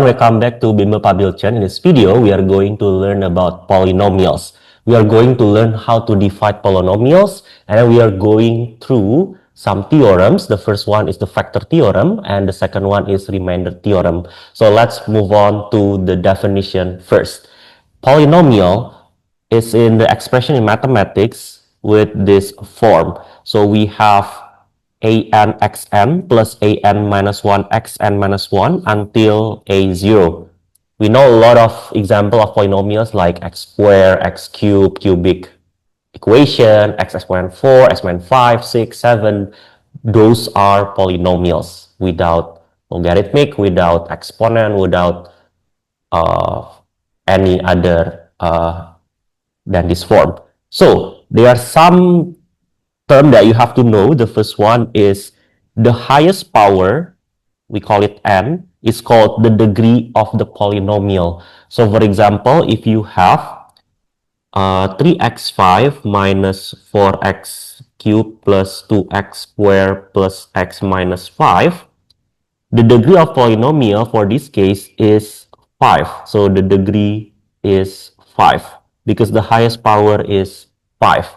welcome back to Bimbel Pabilchan. In this video, we are going to learn about polynomials. We are going to learn how to divide polynomials, and then we are going through some theorems. The first one is the Factor Theorem, and the second one is Remainder Theorem. So let's move on to the definition first. Polynomial is in the expression in mathematics with this form. So we have an plus an minus 1 xn minus 1 until a0. We know a lot of example of polynomials like x squared, x cubed, cubic equation, x exponent 4, exponent 5, 6, 7. Those are polynomials without logarithmic, without exponent, without any other than this form. So there are some term that you have to know. The first one is the highest power, we call it n, is called the degree of the polynomial. So for example, if you have 3x5 minus 4x cubed plus 2x squared plus x minus 5, the degree of polynomial for this case is 5. So the degree is 5 because the highest power is 5.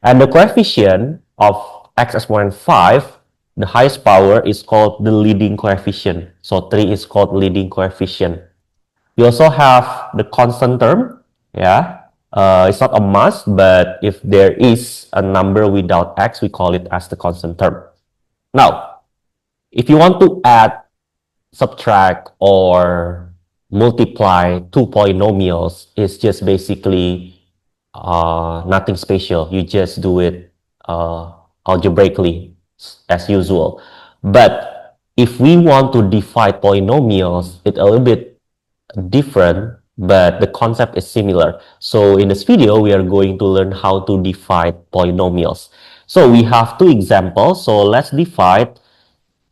And the coefficient of x exponent 5, the highest power, is called the leading coefficient. So 3 is called leading coefficient. You also have the constant term. Yeah, it's not a must, but if there is a number without x, we call it as the constant term. Now, if you want to add, subtract, or multiply two polynomials, it's just basically nothing special. You just do it algebraically as usual. But if we want to divide polynomials, it's a little bit different, but the concept is similar. So in this video, we are going to learn how to divide polynomials. So we have two examples. So let's divide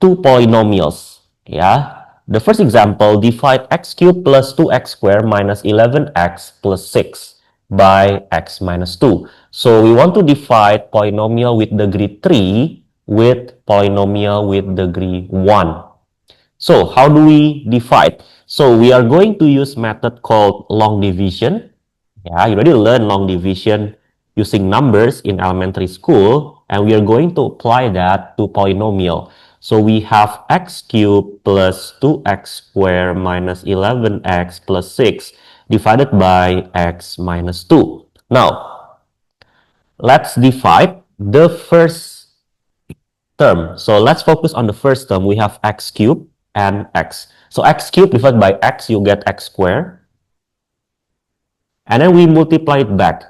two polynomials. Yeah. The first example, divide x cubed plus 2x squared minus 11x plus 6 by x minus 2. So we want to divide polynomial with degree 3 with polynomial with degree 1. So how do we divide? So we are going to use method called long division. Yeah, you already learned long division using numbers in elementary school, and we are going to apply that to polynomial. So we have x cubed plus 2x squared minus 11x plus 6 divided by x minus 2. Now, let's divide the first term. So let's focus on the first term. We have x cubed and x. So x cubed divided by x, you get x squared. And then we multiply it back.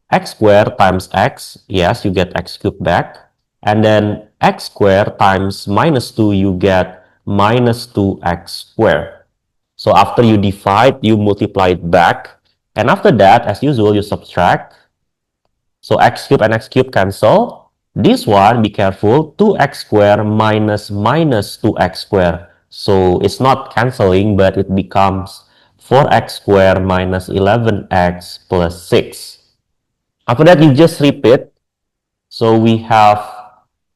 X squared times x, yes, you get x cubed back. And then x squared times minus 2, you get minus 2x squared. So after you divide, you multiply it back. And after that, as usual, you subtract. So x cubed and x cubed cancel. This one, be careful, 2x squared minus minus 2x squared. So it's not canceling, but it becomes 4x squared minus 11x plus 6. After that, you just repeat. So we have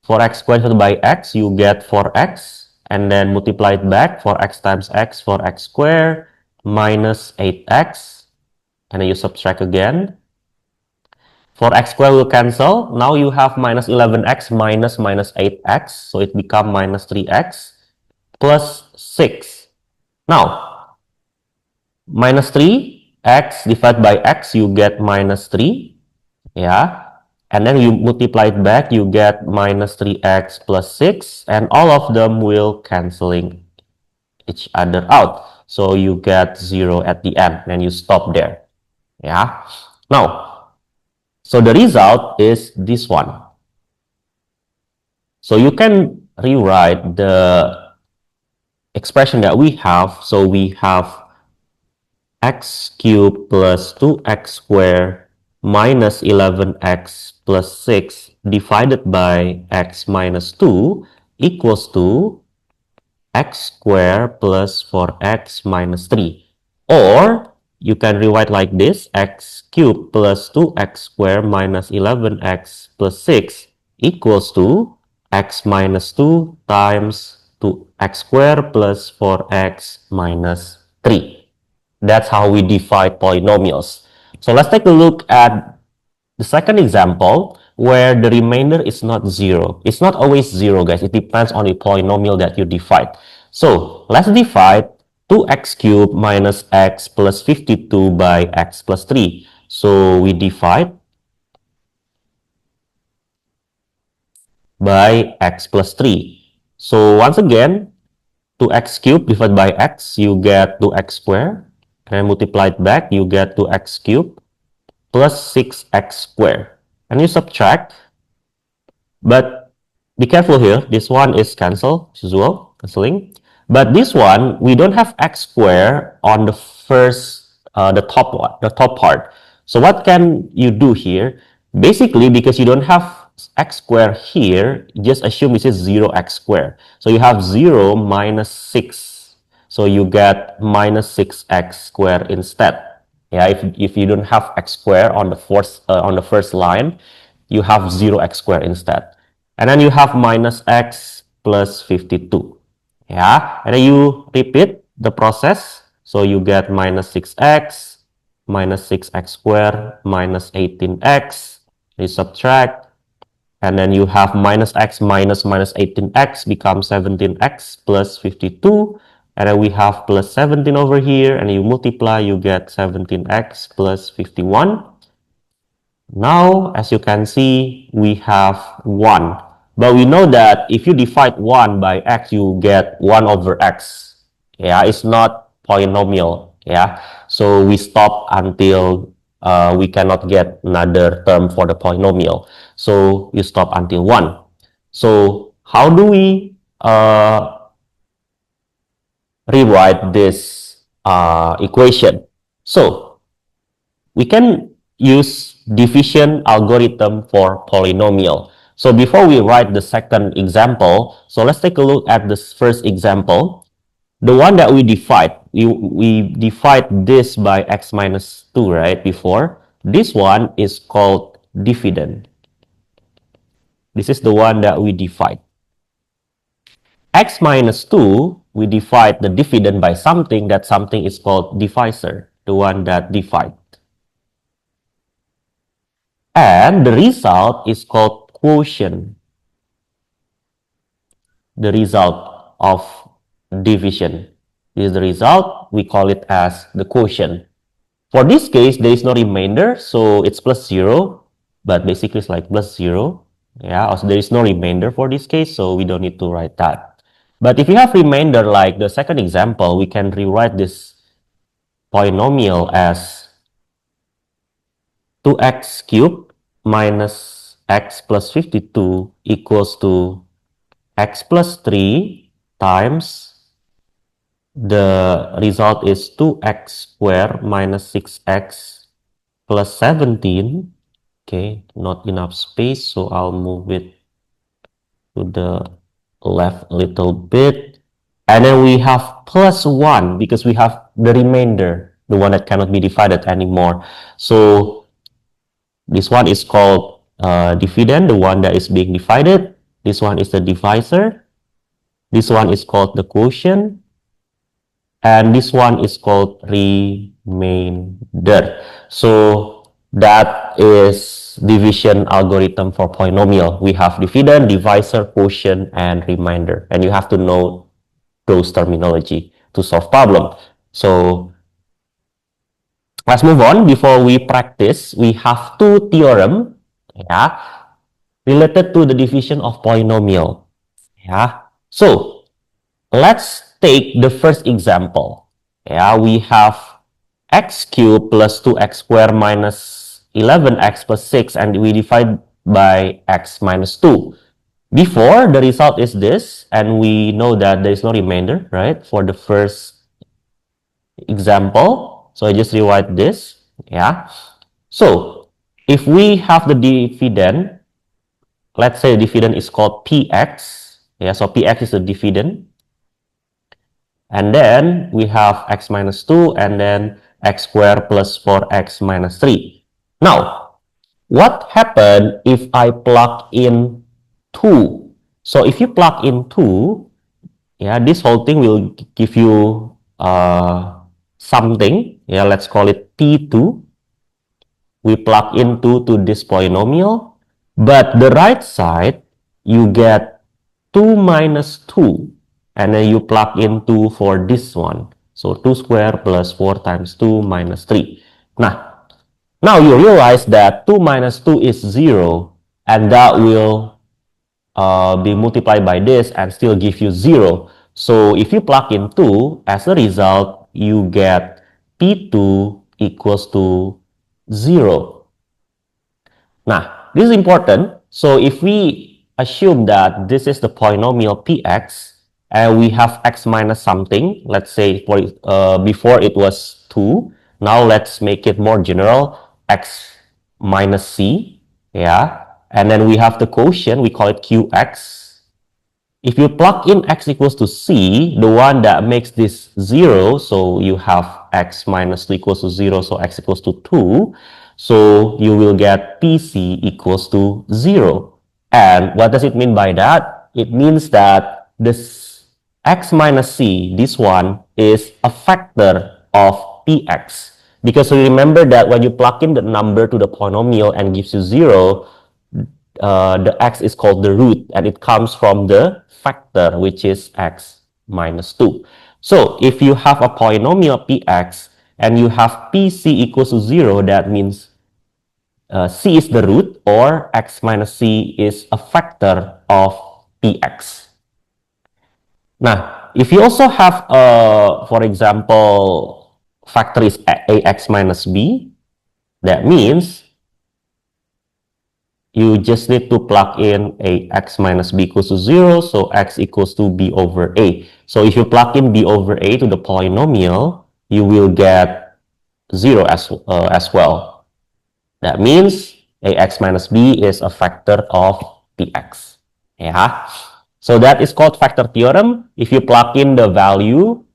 4x squared divided by x, you get 4x. And then multiply it back, 4x times x, 4x squared minus 8x. And then you subtract again. 4x squared will cancel. Now you have minus 11x minus minus 8x. So it becomes minus 3x plus 6. Now, minus 3x divided by x, you get minus 3. Yeah. And then you multiply it back, you get minus 3x plus 6. And all of them will canceling each other out. So you get 0 at the end. And you stop there. Yeah. Now, so the result is this one. So you can rewrite the expression that we have. So we have x cubed plus 2x squared minus 11x plus 6 divided by x minus 2 equals to x squared plus 4x minus 3. Or you can rewrite like this, x cubed plus 2x squared minus 11x plus 6 equals to x minus 2 times 2x squared plus 4x minus 3. That's how we divide polynomials. So let's take a look at the second example where the remainder is not 0. It's not always 0, guys. It depends on the polynomial that you divide. So let's divide 2x cubed minus x plus 52 by x plus 3. So we divide by x plus 3. So once again, 2x cubed divided by x, you get 2x squared. And multiply it back, you get 2x cubed plus 6x squared. And you subtract, but be careful here. This one is cancel, as usual, canceling. But this one, we don't have x squared on the first, the top one, the top part. So what can you do here? Basically, because you don't have x squared here, just assume this is 0x squared. So you have 0 minus 6. So you get minus 6x squared instead. Yeah, if you don't have x squared on the first line, you have 0x squared instead. And then you have minus x plus 52. Yeah, and then you repeat the process. So you get minus 6x, minus 6x squared, minus 18x. You subtract, and then you have minus x minus minus 18x becomes 17x plus 52. And then we have plus 17 over here, and you multiply, you get 17x plus 51. Now, as you can see, we have 1. But we know that if you divide 1 by x, you get 1 over x. Yeah, it's not polynomial. Yeah, so we stop until we cannot get another term for the polynomial. So you stop until 1. So how do we rewrite this equation? So we can use division algorithm for polynomial. So before we write the second example, so let's take a look at this first example. The one that we divide, we divide this by x minus 2, right, before. This one is called dividend. This is the one that we divide. X minus 2, we divide the dividend by something. That something is called divisor, the one that divide. And the result is called quotient. The result of division. This is the result. We call it as the quotient. For this case, there is no remainder, so it's plus 0. But basically, it's like plus 0. Yeah, also there is no remainder for this case, so we don't need to write that. But if you have remainder, like the second example, we can rewrite this polynomial as 2x cubed minus x plus 52 equals to x plus 3 times the result is 2x squared minus 6x plus 17. Okay, not enough space, so I'll move it to the left a little bit. And then we have plus 1 because we have the remainder, the one that cannot be divided anymore. So this one is called dividend, the one that is being divided. This one is the divisor. This one is called the quotient. And this one is called remainder. So that is division algorithm for polynomial. We have dividend, divisor, quotient, and remainder. And you have to know those terminology to solve problem. So let's move on. Before we practice, we have two theorem, yeah, related to the division of polynomial. Yeah. So let's take the first example. Yeah, we have x cubed plus 2x squared minus 11x plus 6, and we divide by x minus 2. Before, the result is this, and we know that there is no remainder, right, for the first example. So I just rewrite this. Yeah. So if we have the dividend, let's say the dividend is called px. Yeah, so px is the dividend. And then we have x minus 2 and then x squared plus 4x minus 3. Now, what happened if I plug in 2? So if you plug in 2, yeah, this whole thing will give you something, yeah, let's call it P2. We plug into to this polynomial, but the right side, you get 2 minus 2, and then you plug in 2 for this one. So 2 squared plus 4 times 2 minus 3. Now you realize that 2 minus 2 is 0, and that will be multiplied by this and still give you 0. So if you plug in 2, as a result, you get P2 equals to 0. Now, this is important. So if we assume that this is the polynomial Px, and we have x minus something, let's say before it was 2, now let's make it more general, x minus c, yeah, and then we have the quotient, we call it qx. If you plug in x equals to c, the one that makes this 0, so you have x minus 2 equals to 0, so x equals to 2, so you will get pc equals to 0. And what does it mean by that? It means that this x minus c, this one, is a factor of px. Because remember that when you plug in the number to the polynomial and gives you 0, the x is called the root, and it comes from the factor, which is x minus 2. So if you have a polynomial px and you have pc equals to 0, that means c is the root, or x minus c is a factor of px. Now, if you also have, for example, factor is ax minus b, that means you just need to plug in a x minus b equals to 0, so x equals to b over a. So if you plug in b over a to the polynomial, you will get 0 as well. That means ax minus b is a factor of px. Yeah. So that is called factor theorem. If you plug in the value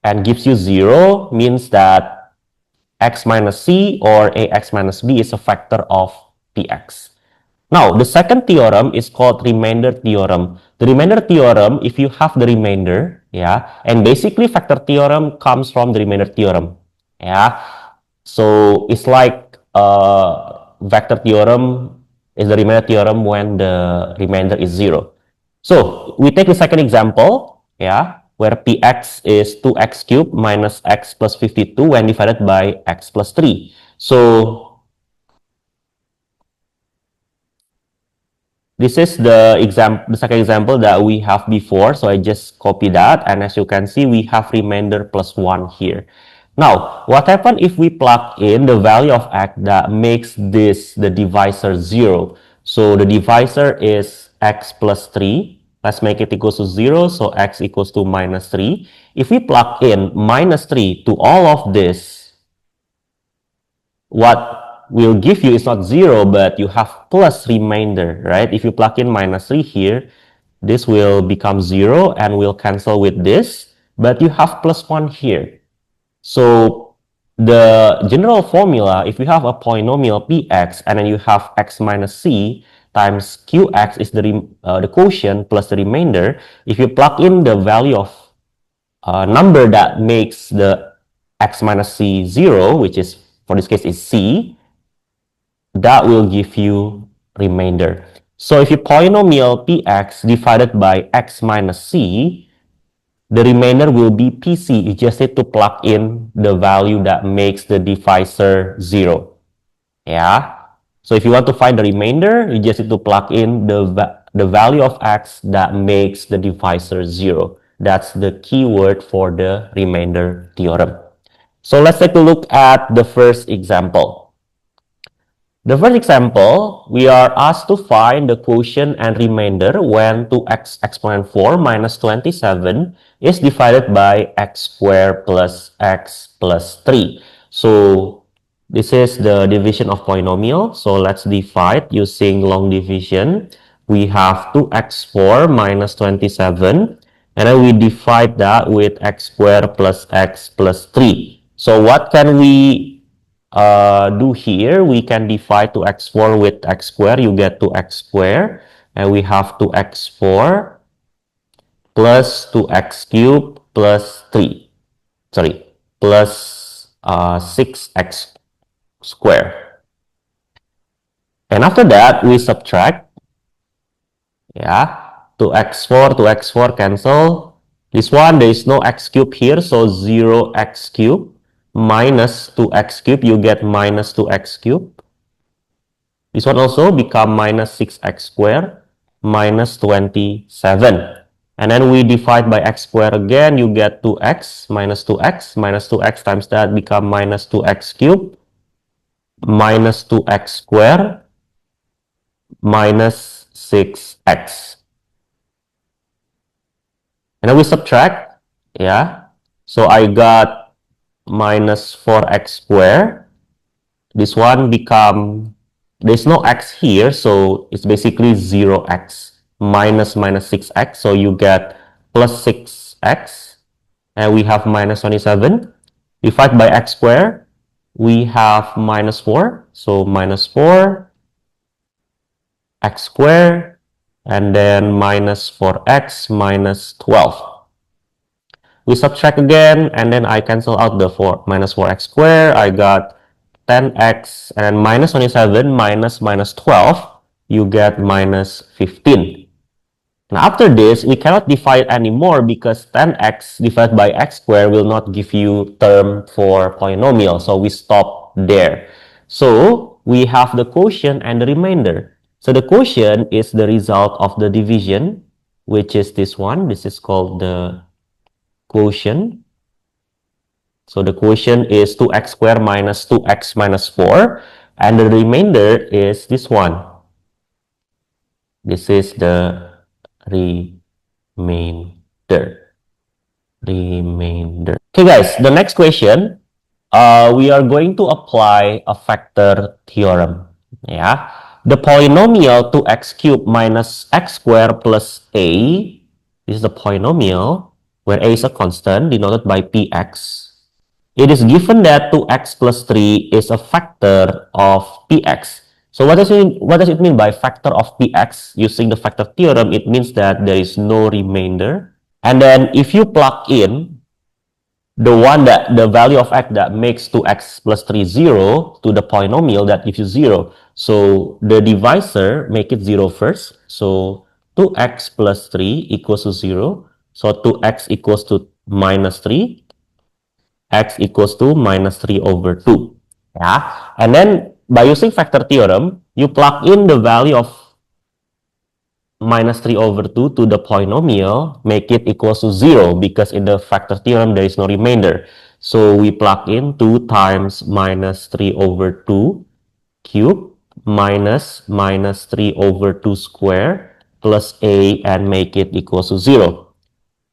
and gives you 0, means that x minus c or ax minus b is a factor of px. Now, the second theorem is called remainder theorem. The remainder theorem, if you have the remainder, yeah, and basically factor theorem comes from the remainder theorem, yeah. So it's like vector theorem is the remainder theorem when the remainder is 0. So we take the second example, yeah, where px is 2x cubed minus x plus 52 when divided by x plus 3. So this is the second example that we have before. So I just copy that, and as you can see, we have remainder plus 1 here. Now, what happens if we plug in the value of x that makes this the divisor 0? So the divisor is x plus 3. Let's make it equals to 0, so x equals to minus 3. If we plug in minus 3 to all of this, what will give you is not 0, but you have plus remainder, right? If you plug in minus 3 here, this will become 0 and will cancel with this, but you have plus 1 here. So the general formula, if you have a polynomial px and then you have x minus c times qx is the quotient plus the remainder, if you plug in the value of number that makes the x minus c 0, which is, for this case, is c, that will give you remainder. So if you polynomial px divided by x minus c, the remainder will be pc. You just need to plug in the value that makes the divisor 0. Yeah. So if you want to find the remainder, you just need to plug in the value of x that makes the divisor 0. That's the keyword for the remainder theorem. So let's take a look at the first example. The first example, we are asked to find the quotient and remainder when 2x exponent 4 minus 27 is divided by x squared plus x plus 3. So this is the division of polynomial. So let's divide using long division. We have 2x4 minus 27, and then we divide that with x squared plus x plus 3. So what can we do here? We can divide 2x4 with x squared. You get 2x squared, and we have 2x4 plus 2x cubed plus 3. Sorry. plus 6x squared. And after that, we subtract, yeah, 2x4 cancel. This one, there is no x cube here, so 0x cube minus 2x cube, you get minus 2x cube. This one also become minus 6x squared minus 27. And then we divide by x squared again, you get 2x minus 2x times that become minus 2x cubed minus 2x squared minus 6x. And then we subtract, yeah. So I got minus 4x squared. This one become, there's no x here, so it's basically 0x minus 6x. So you get plus 6x, and we have minus 27. Divide by x squared, we have minus 4. So minus 4 x squared, and then minus 4x minus 12. We subtract again, and then I cancel out the minus 4x squared. I got 10x, and then minus 27 minus 12, you get minus 15. Now after this, we cannot divide anymore because 10x divided by x squared will not give you term for polynomial. So we stop there. So we have the quotient and the remainder. So the quotient is the result of the division, which is this one. This is called the quotient. So the quotient is 2x squared minus 2x minus 4. And the remainder is this one. This is the remainder. Okay guys, the next question, we are going to apply a factor theorem. Yeah, the polynomial 2x cubed minus x squared plus a. This is the polynomial where a is a constant denoted by px. It is given that 2x plus 3 is a factor of px. So what does it mean by factor of px? Using the factor theorem, it means that there is no remainder. And then if you plug in the value of x that makes 2x plus 3 0 to the polynomial, that gives you 0. So the divisor, make it 0 first. So 2x plus 3 equals to 0. So 2x equals to minus 3. X equals to minus 3 over 2. Yeah. And then by using factor theorem, you plug in the value of minus 3 over 2 to the polynomial, make it equals to 0 because in the factor theorem there is no remainder. So we plug in 2 times minus 3 over 2 cube minus 3 over 2 square plus a and make it equals to 0.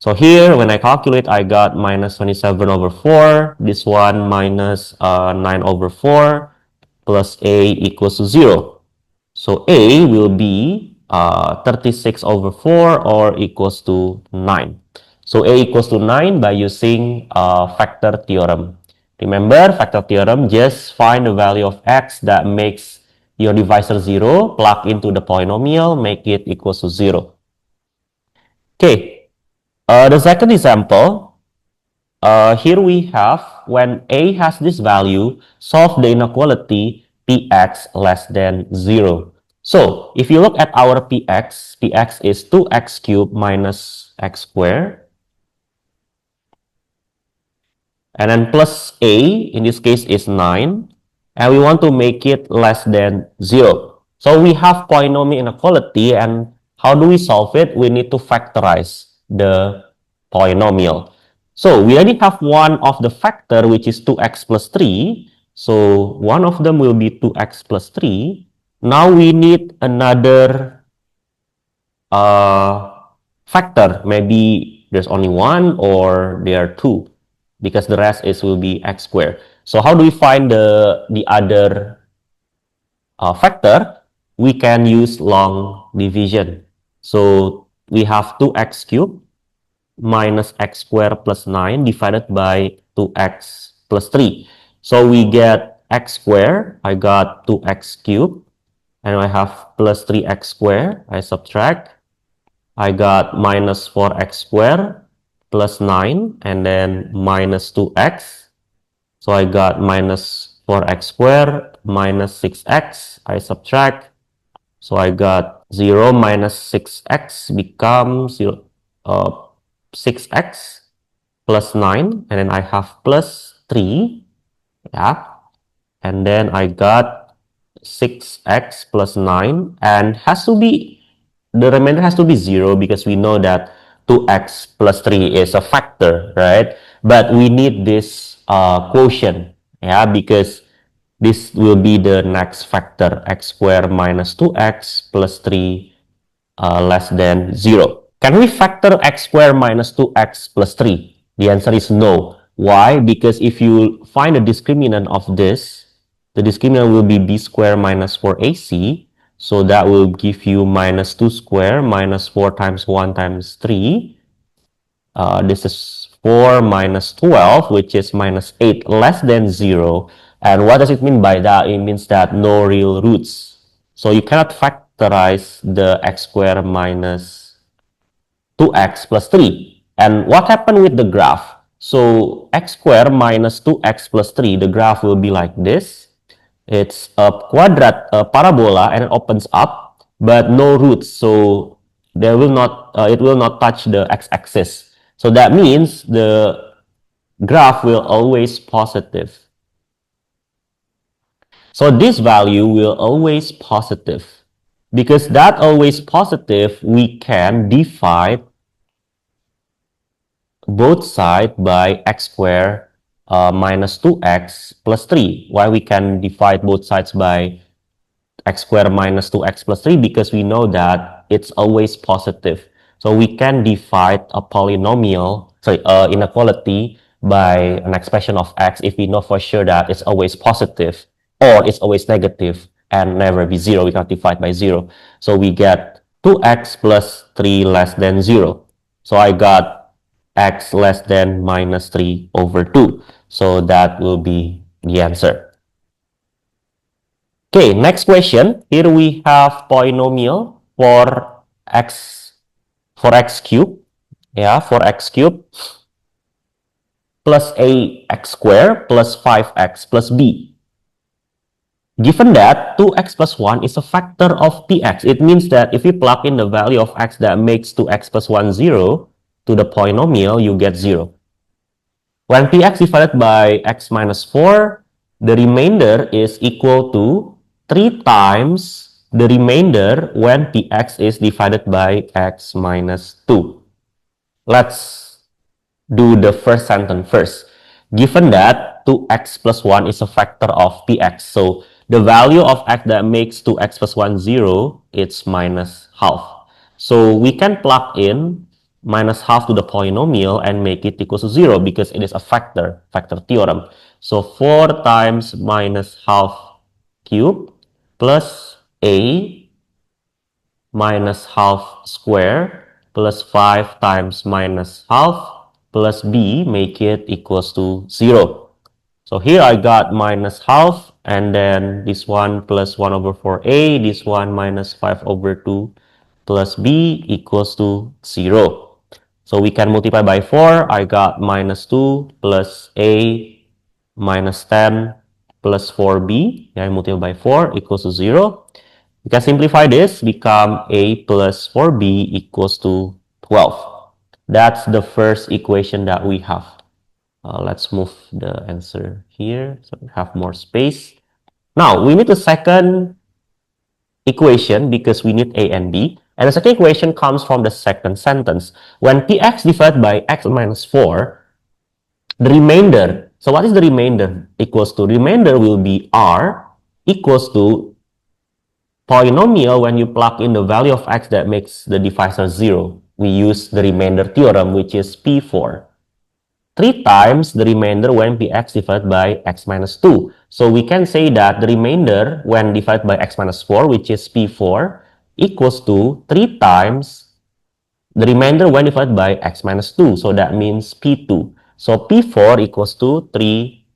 So here, when I calculate, I got minus 27 over 4. This one minus 9 over 4 plus a equals to 0. So a will be 36 over 4 or equals to 9. So a equals to 9 by using factor theorem. Remember, factor theorem, just find the value of x that makes your divisor 0, plug into the polynomial, make it equals to 0. Okay. The second example, here we have when a has this value, solve the inequality px less than 0. So if you look at our px is 2x cubed minus x squared. And then plus a, in this case, is 9. And we want to make it less than 0. So we have polynomial inequality, and how do we solve it? We need to factorize the polynomial. So we already have one of the factor, which is 2x plus 3. So one of them will be 2x plus 3. Now we need another factor. Maybe there's only one or there are two, because the rest will be x squared. So how do we find the other factor? We can use long division. So we have 2x cubed minus x squared plus 9 divided by 2x plus 3. So we get x squared. I got 2x cubed. And I have plus 3x squared. I subtract. I got minus 4x squared plus 9. And then minus 2x. So I got minus 4x squared minus 6x. I subtract. So I got 0 minus 6x becomes 6x plus 9. And then I have plus 3. Yeah. And then I got 6x plus 9. And the remainder has to be 0 because we know that 2x plus 3 is a factor, right? But we need this quotient, yeah, because this will be the next factor, x squared minus 2x plus 3 less than 0. Can we factor x squared minus 2x plus 3? The answer is no. Why? Because if you find the discriminant of this, the discriminant will be b squared minus 4ac. So that will give you minus 2 squared minus 4 times 1 times 3. This is 4 minus 12, which is minus 8 less than 0. And what does it mean by that? It means that no real roots. So you cannot factorize the x squared minus 2x plus 3. And what happened with the graph? So x squared minus 2x plus 3, the graph will be like this. It's a parabola, and it opens up, but no roots. So it will not touch the x-axis. So that means the graph will always positive. So this value will always positive. Because that always positive, we can divide both sides by x squared minus 2x plus 3. Why we can divide both sides by x squared minus 2x plus 3? Because we know that it's always positive. So we can divide a polynomial, inequality by an expression of x if we know for sure that it's always positive or it's always negative and never be 0. We can divide by 0. So we get 2x plus 3 less than 0. So I got x less than minus 3 over 2. So that will be the answer. Okay, next question. Here we have polynomial for x cube. Yeah, for x cube plus ax squared plus 5x plus b. Given that 2x plus 1 is a factor of px, it means that if you plug in the value of x that makes 2x plus 1 0 to the polynomial, you get 0. When px divided by x minus 4, the remainder is equal to 3 times the remainder when px is divided by x minus 2. Let's do the first sentence first. Given that 2x plus 1 is a factor of px, so the value of x that makes 2x plus 1 0, it's minus half. So we can plug in minus half to the polynomial and make it equal to 0 because it is a factor theorem. So 4 times minus half cube plus a minus half square plus 5 times minus half plus b, make it equals to 0. So here I got minus half, and then this one plus 1 over 4a, this one minus 5 over 2 plus b equals to 0. So we can multiply by 4. I got minus 2 plus a minus 10 plus 4b. I multiply by 4 equals to 0. We can simplify this, become a plus 4b equals to 12. That's the first equation that we have. Let's move the answer here so we have more space. Now, we need the second equation because we need a and b. And the second equation comes from the second sentence. When px divided by x minus 4, the remainder, so what is the remainder equals to? Remainder will be r equals to polynomial when you plug in the value of x that makes the divisor 0. We use the remainder theorem, which is P4. 3 times the remainder when px divided by x minus 2. So we can say that the remainder when divided by x minus 4, which is P4, equals to 3 times the remainder when divided by x minus 2. So that means P2. So P4 equals to 3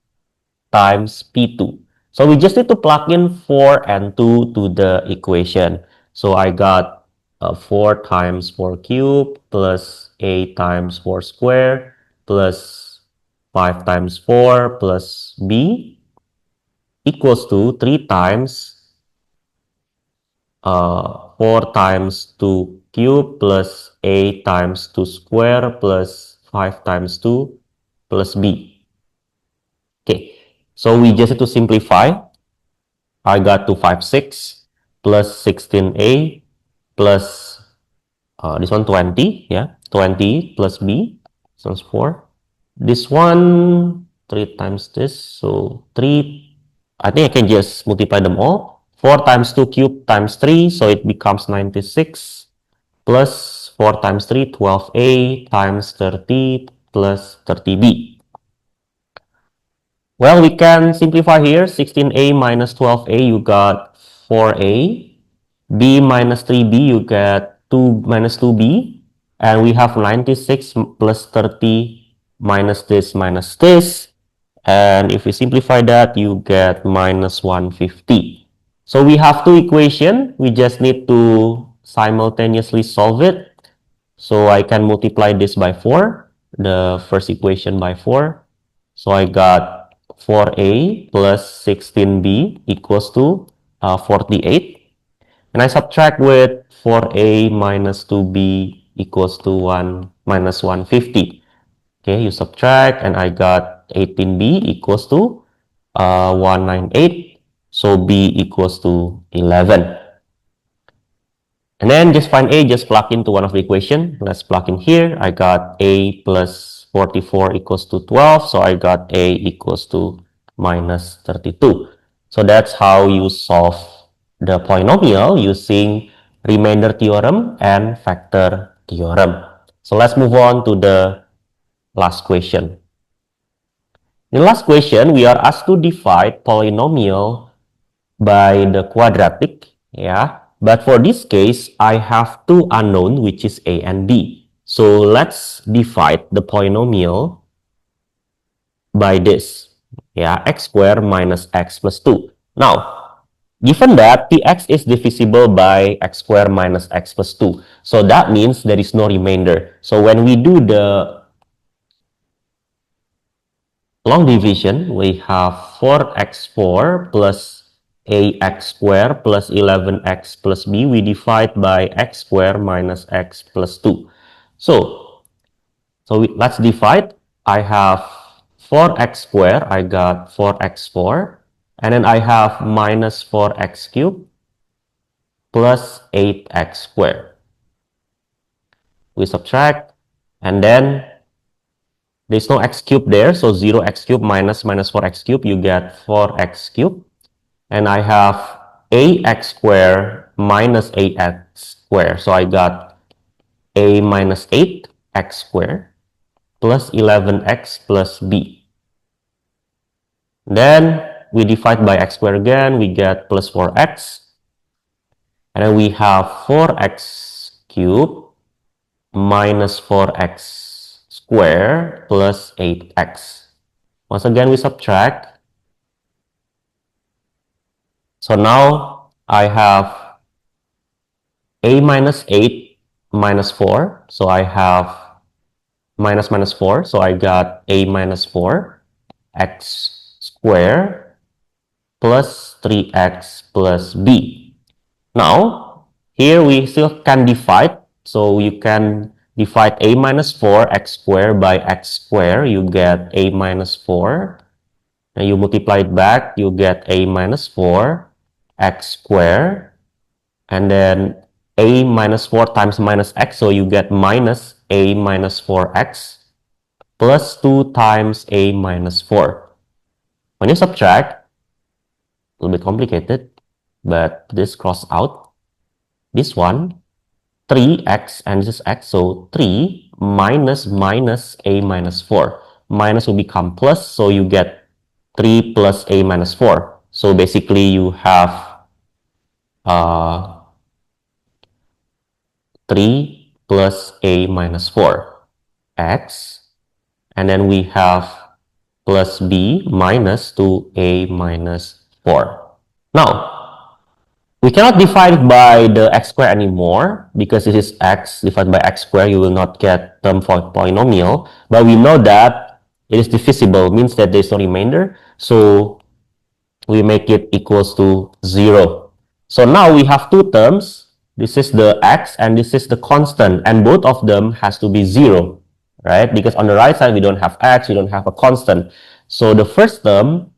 times P2. So we just need to plug in 4 and 2 to the equation. So I got 4 times 4 cubed plus 8 times 4 squared plus 5 times 4 plus b equals to 3 times 4 times 2 cube plus a times 2 square plus 5 times 2 plus b. Okay, so we just have to simplify. I got 256 plus 16a plus this one 20, yeah, 20 plus b, this one's 4. This one 3 times this, so 3, I think I can just multiply them all. 4 times 2 cube times 3, so it becomes 96 plus 4 times 3, 12a times 30 plus 30b. Well, we can simplify here. 16a minus 12a, you got 4a. b minus 3b, you get 2 minus 2b. And we have 96 plus 30 minus this minus this. And if we simplify that, you get minus 150. So we have two equations. We just need to simultaneously solve it. So I can multiply this by 4, the first equation by 4. So I got 4a plus 16b equals to 48. And I subtract with 4a minus 2b equals to 1 minus 150. Okay, you subtract and I got 18b equals to 198. So b equals to 11. And then just find a, just plug into one of the equation. Let's plug in here. I got a plus 44 equals to 12. So I got a equals to minus 32. So that's how you solve the polynomial using remainder theorem and factor theorem. So let's move on to the last question. In the last question, we are asked to divide polynomial by the quadratic, yeah. But for this case, I have two unknown, which is a and b. So let's divide the polynomial by this, yeah, x squared minus x plus 2. Now, given that px is divisible by x squared minus x plus 2, so that means there is no remainder. So when we do the long division, we have 4x4 plus ax squared plus 11x plus b. We divide by x squared minus x plus 2. So let's divide. I have 4x squared. I got 4x4. And then I have minus 4x cubed plus 8x squared. We subtract. And then there's no x cubed there. So 0x cubed minus 4x cubed. You get 4x cubed. And I have ax squared minus ax squared. So I got a minus 8x squared plus 11x plus b. Then we divide by x squared again. We get plus 4x. And then we have 4x cubed minus 4x squared plus 8x. Once again, we subtract. So now I have a minus 8 minus 4. So I have minus 4. So I got a minus 4 x squared plus 3x plus b. Now, here we still can divide. So you can divide a minus 4 x squared by x squared. You get a minus 4. And you multiply it back. You get a minus 4 x squared, and then a minus 4 times minus x, so you get minus a minus 4x plus 2 times a minus 4. When you subtract, a little bit complicated, but this cross out. This one, 3x, and this is x, so 3 minus a minus 4. Minus will become plus, so you get 3 plus a minus 4. So basically you have 3 plus a minus 4 x, and then we have plus b minus 2a minus 4. Now, we cannot divide by the x squared anymore because this is x divided by x squared. You will not get term for polynomial, but we know that it is divisible, means that there's no remainder. So we make it equals to 0. So now we have two terms. This is the x and this is the constant, and both of them has to be 0, right? Because on the right side we don't have x, we don't have a constant. So the first term,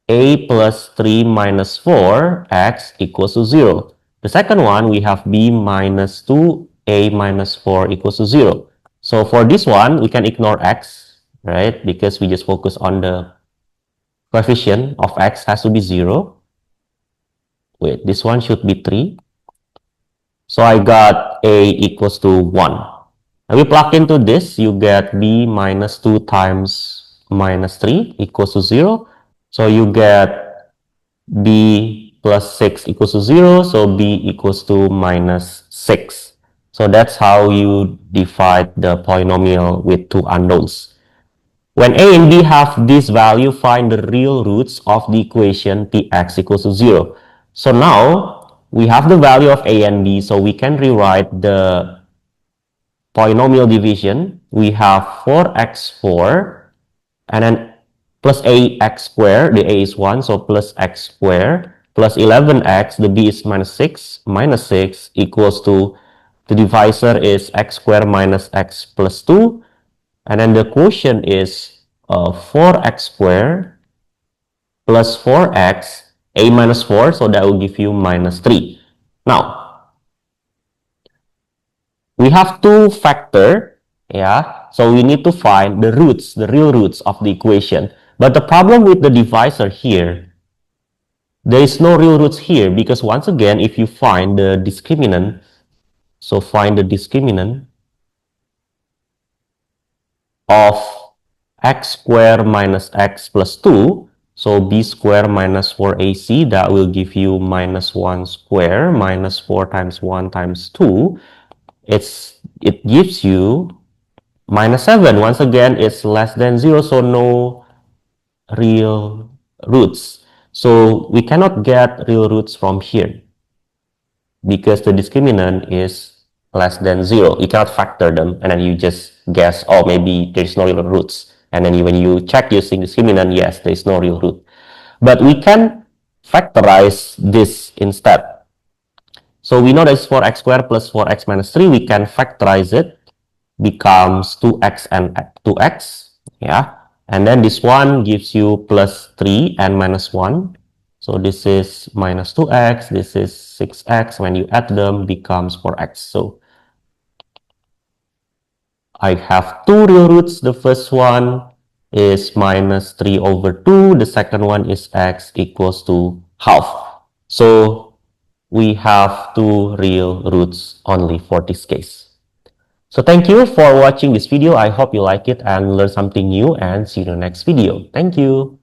a plus 3 minus 4 x equals to 0. The second one, we have b minus 2 a minus 4 equals to 0. So for this one, we can ignore x, right? Because we just focus on the coefficient of x has to be 0. Wait, this one should be 3. So I got a equals to 1. And we plug into this, you get b minus 2 times minus 3 equals to 0. So you get b plus 6 equals to 0, so b equals to minus 6. So that's how you divide the polynomial with two unknowns. When a and b have this value, find the real roots of the equation px equals to 0. So now we have the value of a and b, so we can rewrite the polynomial division. We have 4x4 and then plus ax squared, the a is 1, so plus x squared, plus 11x, the b is minus 6 equals to, the divisor is x squared minus x plus 2, and then the quotient is 4x squared plus 4x, a minus 4, so that will give you minus 3. Now, we have two factor, yeah, so we need to find the roots, the real roots of the equation. But the problem with the divisor here, there is no real roots here, because once again, if you find the discriminant, so find the discriminant of x squared minus x plus 2, so b squared minus 4ac, that will give you minus 1 squared minus 4 times 1 times 2. It gives you minus 7. Once again, it's less than 0, so no real roots. So we cannot get real roots from here because the discriminant is less than 0. You cannot factor them, and then you just guess, oh, maybe there's no real roots. And then when you check using discriminant, yes, there's no real root. But we can factorize this instead. So we know that it's 4x squared plus 4x minus 3. We can factorize it, becomes 2x and 2x, yeah. And then this one gives you plus 3 and minus 1. So this is minus 2x, this is 6x. When you add them, becomes 4x. So I have two real roots. The first one is minus 3 over 2. The second one is x equals to half. So we have two real roots only for this case. So thank you for watching this video. I hope you like it and learn something new, and see you in the next video. Thank you.